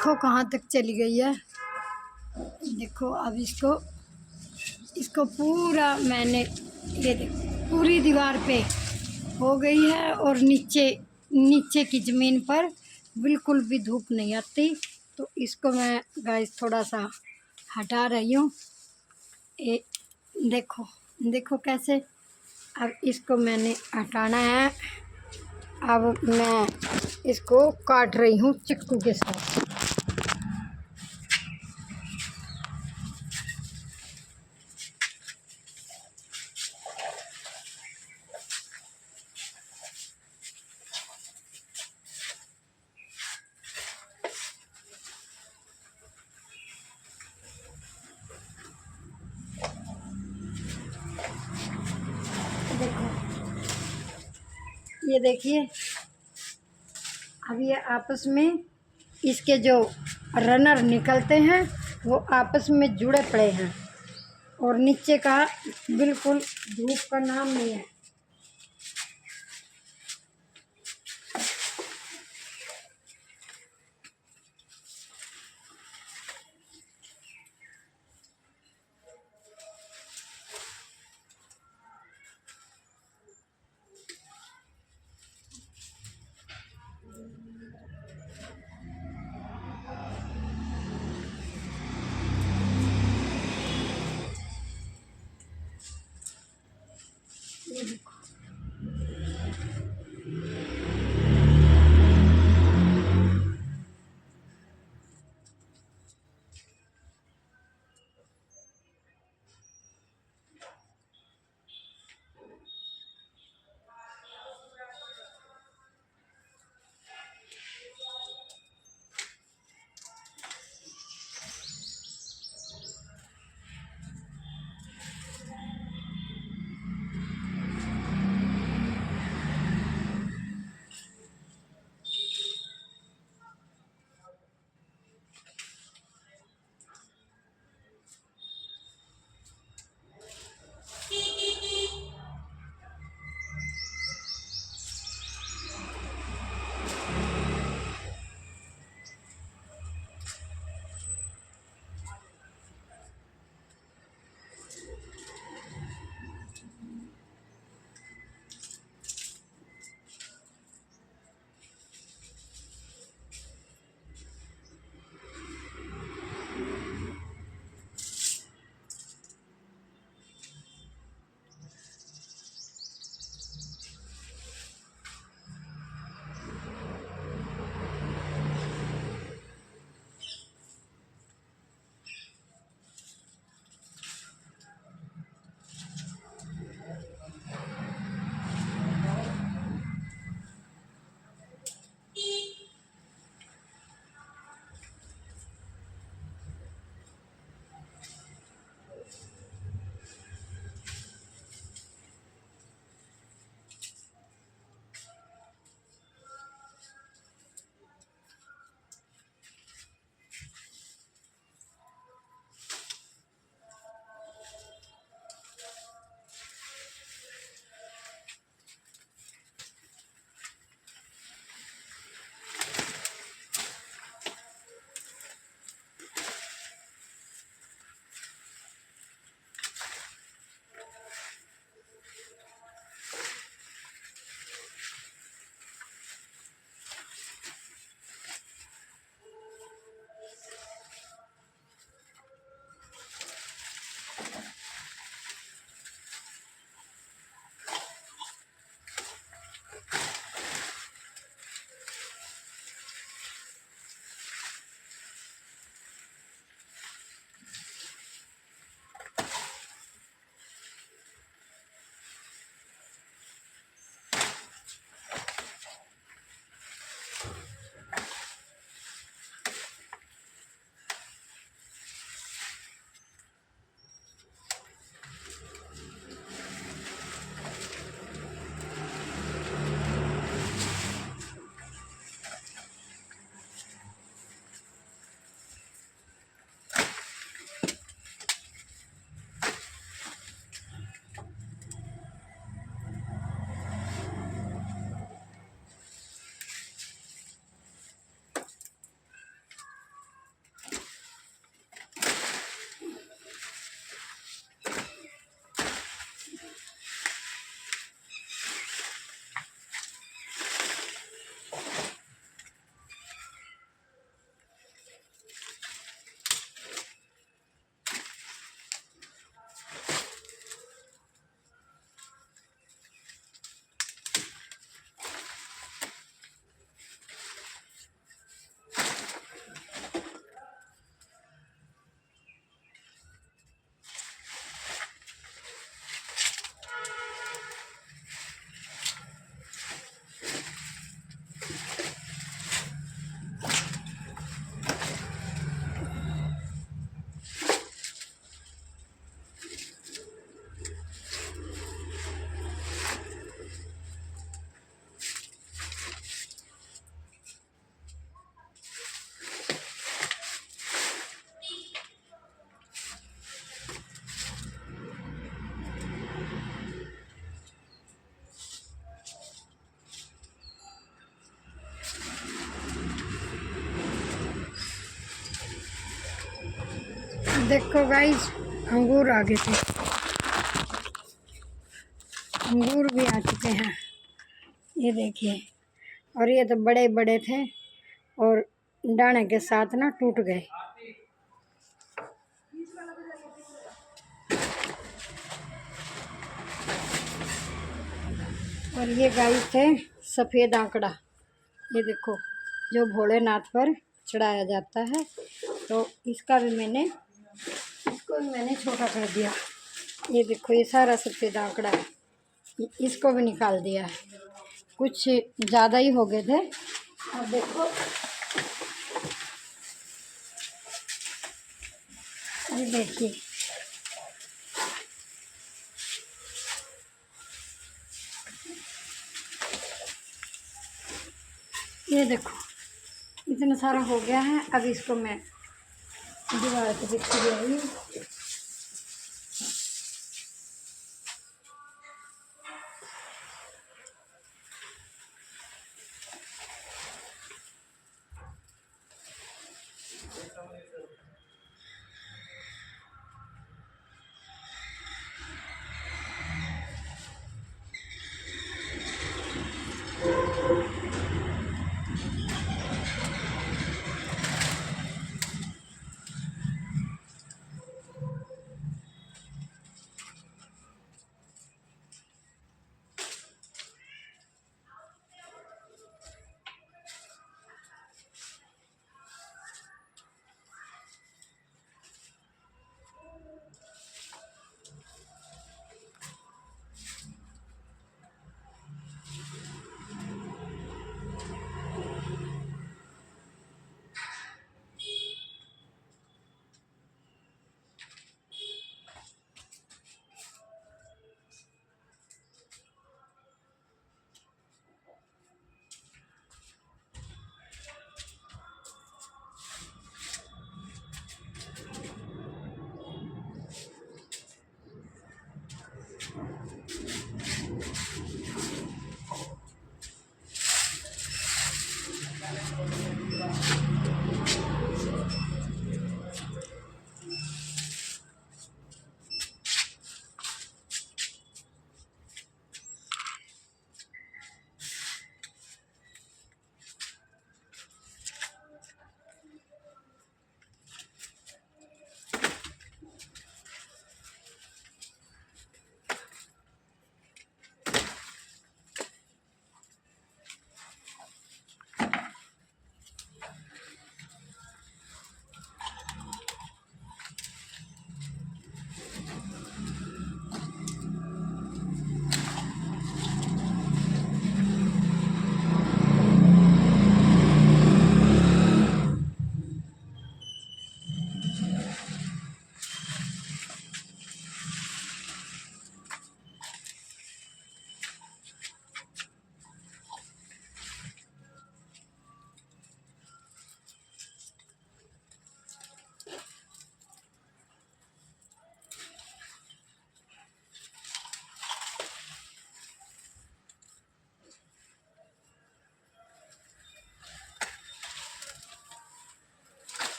देखो कहाँ तक चली गई है। देखो अब इसको पूरा मैंने ये देखो पूरी दीवार पे हो गई है और नीचे की ज़मीन पर बिल्कुल भी धूप नहीं आती। तो इसको मैं गाइस थोड़ा सा हटा रही हूँ। ये देखो देखो कैसे। अब इसको मैंने हटाना है। अब मैं इसको काट रही हूँ चाकू के साथ। देखो ये देखिए, अब ये आपस में इसके जो रनर निकलते हैं वो आपस में जुड़े पड़े हैं और नीचे का बिल्कुल धूप का नाम नहीं है। देखो गाइस, अंगूर आ गए थे, अंगूर भी आ चुके हैं, ये देखिए। और ये तो बड़े बड़े थे और दाने के साथ ना टूट गए। और ये गाइस थे सफ़ेद आंकड़ा, ये देखो, जो भोलेनाथ पर चढ़ाया जाता है। तो इसको भी मैंने छोटा कर दिया। ये देखो, ये सारा सफ़ेद आंकड़ा है, इसको भी निकाल दिया है। कुछ ज़्यादा ही हो गए थे। और देखो, ये देखिए, ये देखो, इतना सारा हो गया है। अब इसको मैं दीवार पे बिछा रही हूँ।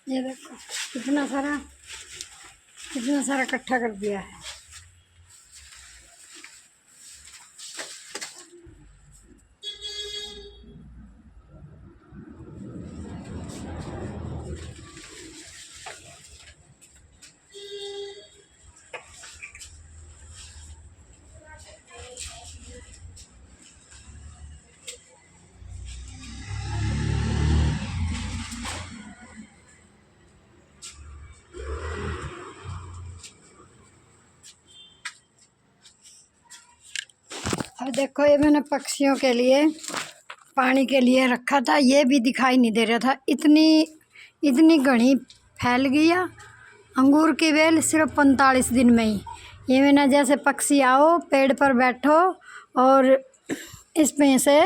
ये देखो, कितना सारा इकट्ठा कर दिया है। अब देखो, ये मैंने पक्षियों के लिए पानी के लिए रखा था, ये भी दिखाई नहीं दे रहा था। इतनी घनी फैल गया अंगूर की बेल सिर्फ 45 दिन में ही। ये मैंने जैसे पक्षी आओ, पेड़ पर बैठो और इसमें से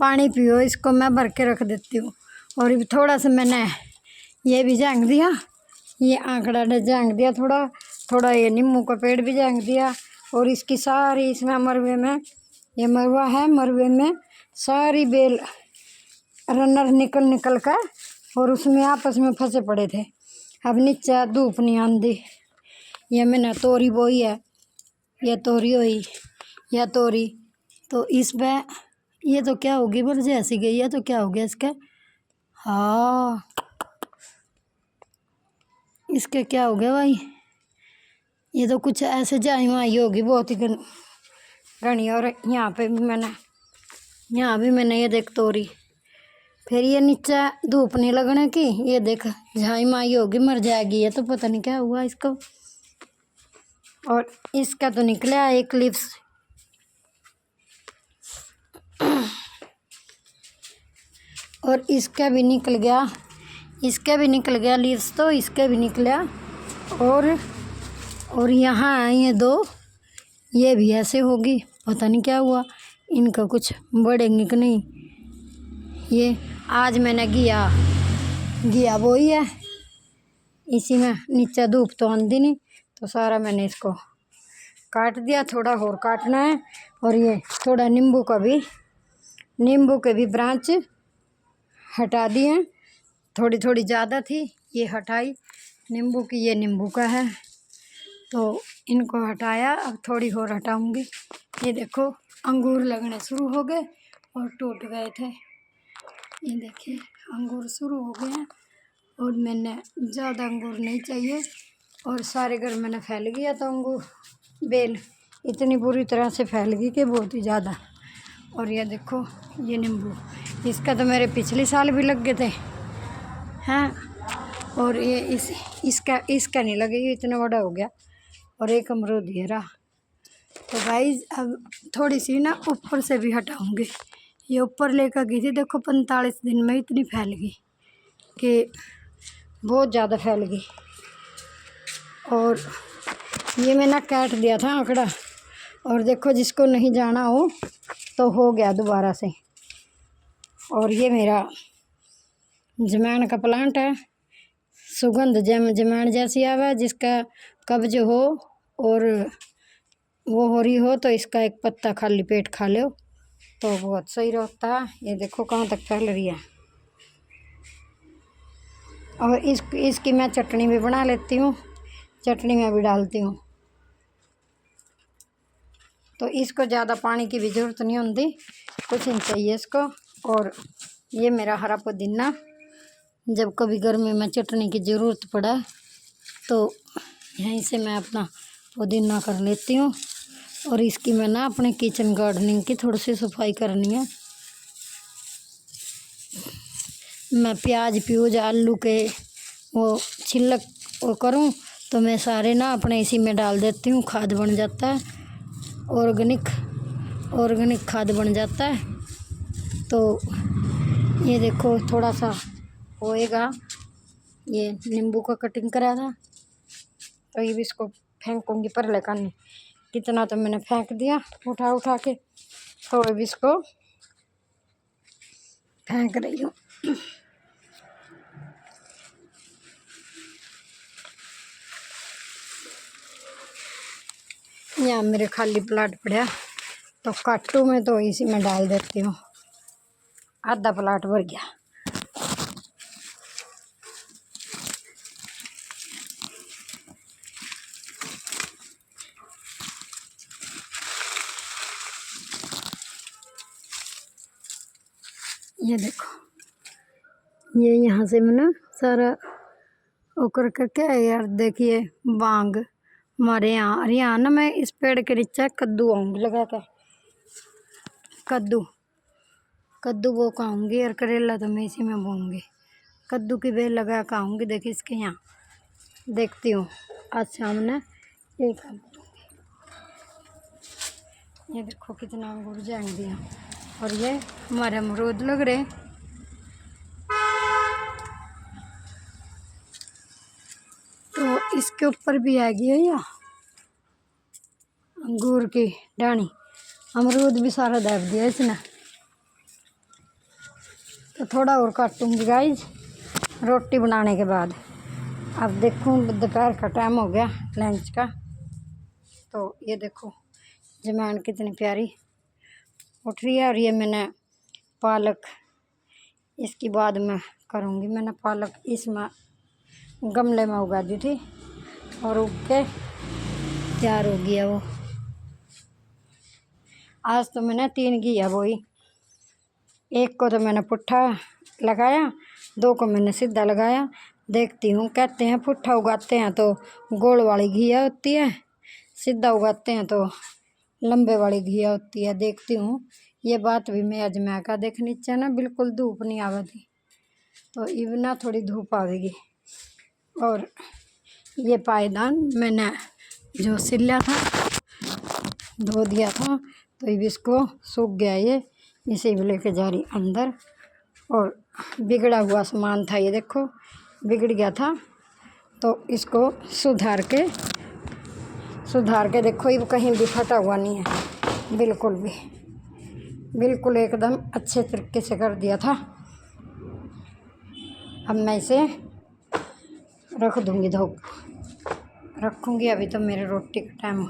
पानी पियो, इसको मैं भर के रख देती हूँ। और थोड़ा सा मैंने ये भी झांक दिया, ये आंकड़ा झांक दिया, थोड़ा थोड़ा ये नींबू का पेड़ भी झांक दिया। और इसकी सारी इसमें मरवे में, ये मरवा है, मरवे में सारी बेल रनर निकल निकल कर और उसमें आपस में फंसे पड़े थे। अब नीचे धूप नहीं आंदी। ये मैंने तोरी बोई है, यह तोरी हुई, यह तोरी तो इसमें ये तो क्या होगी, बोल जैसी गई है तो क्या हो गया इसका, हाँ इसके क्या हो गया भाई, ये तो कुछ ऐसे जाई माई होगी बहुत ही घनी। और यहाँ पे भी मैंने, यहाँ भी मैंने ये देख तोरी, फिर ये नीचे धूप नहीं लगने की, ये देख झाई माई होगी, मर जाएगी ये तो, पता नहीं क्या हुआ इसको। और इसका तो निकला एक लिप्स, और इसका भी निकल गया, इसका भी निकल गया लीव्स, तो इसका भी निकला। और यहाँ ये दो, ये भी ऐसे होगी, पता नहीं क्या हुआ इनका, कुछ बढ़ेंगे कि नहीं। ये आज मैंने घिया बोई है, इसी में नीचे धूप तो आंदी नहीं, तो सारा मैंने इसको काट दिया, थोड़ा और काटना है। और ये थोड़ा नींबू के भी ब्रांच हटा दिए, थोड़ी थोड़ी ज़्यादा थी ये हटाई नींबू की, ये नींबू का है तो इनको हटाया, अब थोड़ी और हटाऊंगी। ये देखो अंगूर लगने शुरू हो गए और टूट गए थे, ये देखिए अंगूर शुरू हो गए हैं। और मैंने ज़्यादा अंगूर नहीं चाहिए, और सारे घर मैंने फैल गया तो अंगूर बेल इतनी बुरी तरह से फैल गई कि बहुत ही ज़्यादा। और ये देखो ये नींबू, इसका तो मेरे पिछले साल भी लग गए थे हैं, और ये इसका नहीं लगे, ये इतना बड़ा हो गया। और एक अमरूद ये रहा। तो भाई अब थोड़ी सी ना ऊपर से भी हटाऊंगी, ये ऊपर लेकर गई थी, देखो 45 दिन में इतनी फैल गई कि बहुत ज़्यादा फैल गई। और ये मैंने काट दिया था आंकड़ा, और देखो जिसको नहीं जाना हो तो हो गया दोबारा से। और ये मेरा जमैन का प्लांट है, सुगंध जमैन जैसी आवा, जिसका कब्ज हो और वो हो रही हो तो इसका एक पत्ता खाली पेट खा लो तो बहुत सही रहता है। ये देखो कहाँ तक फैल रही है। और इसकी मैं चटनी भी बना लेती हूँ, चटनी में भी डालती हूँ, तो इसको ज़्यादा पानी की भी ज़रूरत नहीं होती, कुछ नहीं चाहिए इसको। और ये मेरा हरा पुदीना, जब कभी गर्मी में चटनी की ज़रूरत पड़ा तो यहीं से मैं अपना पुदीना कर लेती हूँ। और इसकी मैं ना अपने किचन गार्डनिंग की थोड़ी सी सफाई करनी है। मैं प्याज आलू के वो छिलक वो करूँ तो मैं सारे ना अपने इसी में डाल देती हूँ, खाद बन जाता है, ऑर्गेनिक खाद बन जाता है। तो ये देखो थोड़ा सा होएगा, ये नींबू का कटिंग करा था तो ये भी इसको फेंकूँगी, पर लेकर कितना तो मैंने फेंक दिया उठा के, तो अभी इसको फेंक रही हूँ। यहाँ मेरे खाली प्लाट पड़ा तो काटू में तो इसी में डाल देती हूँ, आधा प्लाट भर गया। ये देखो ये यहाँ से मैंने सारा ओकर करके यार, देखिए बांग हमारे यहाँ हरियाणा में इस पेड़ के नीचे कद्दू आऊँगी लगा कर, कद्दू वो खाऊँगी, और करेला तो मैं इसी में बोऊँगी, कद्दू की बेल लगा कर आऊँगी। देखिए इसके यहाँ देखती हूँ आज शाम ने यही काम करूँगी। ये देखो कितना अंगूर जाएंगे दिया, और ये हमारे अमरूद लग रहे, तो इसके ऊपर भी आ गई है या अंगूर की डानी, अमरूद भी सारा दाब दिया इसने। तो थोड़ा और काटूंगी गाइज, रोटी बनाने के बाद अब देखूँ दोपहर का टाइम हो गया लंच का। तो ये देखो जमैन कितनी प्यारी उठ रही है। और ये मैंने पालक इसकी बाद में करूँगी। मैंने पालक इसमें गमले में उगा दी थी और उग के तैयार हो गया वो। आज तो मैंने 3 किया वही, एक को तो मैंने पुट्ठा लगाया, 2 को मैंने सीधा लगाया। देखती हूँ, कहते हैं पुट्ठा उगाते हैं तो गोल वाली घिया होती है, सीधा उगाते हैं तो लंबे वाली घिया होती है। देखती हूँ, ये बात भी मैं अजमा का देखनी चाहिए ना। बिल्कुल धूप नहीं आवेगी तो इवना थोड़ी धूप आवेगी। और ये पायदान मैंने जो सिला था धो दिया था तो अब इसको सूख गया, ये इसे भी लेके जा रही अंदर। और बिगड़ा हुआ सामान था, ये देखो बिगड़ गया था तो इसको सुधार के देखो, ये कहीं भी फटा हुआ नहीं है, बिल्कुल एकदम अच्छे तरीके से कर दिया था। अब मैं इसे रख दूँगी, रखूँगी। अभी तो मेरे रोटी का टाइम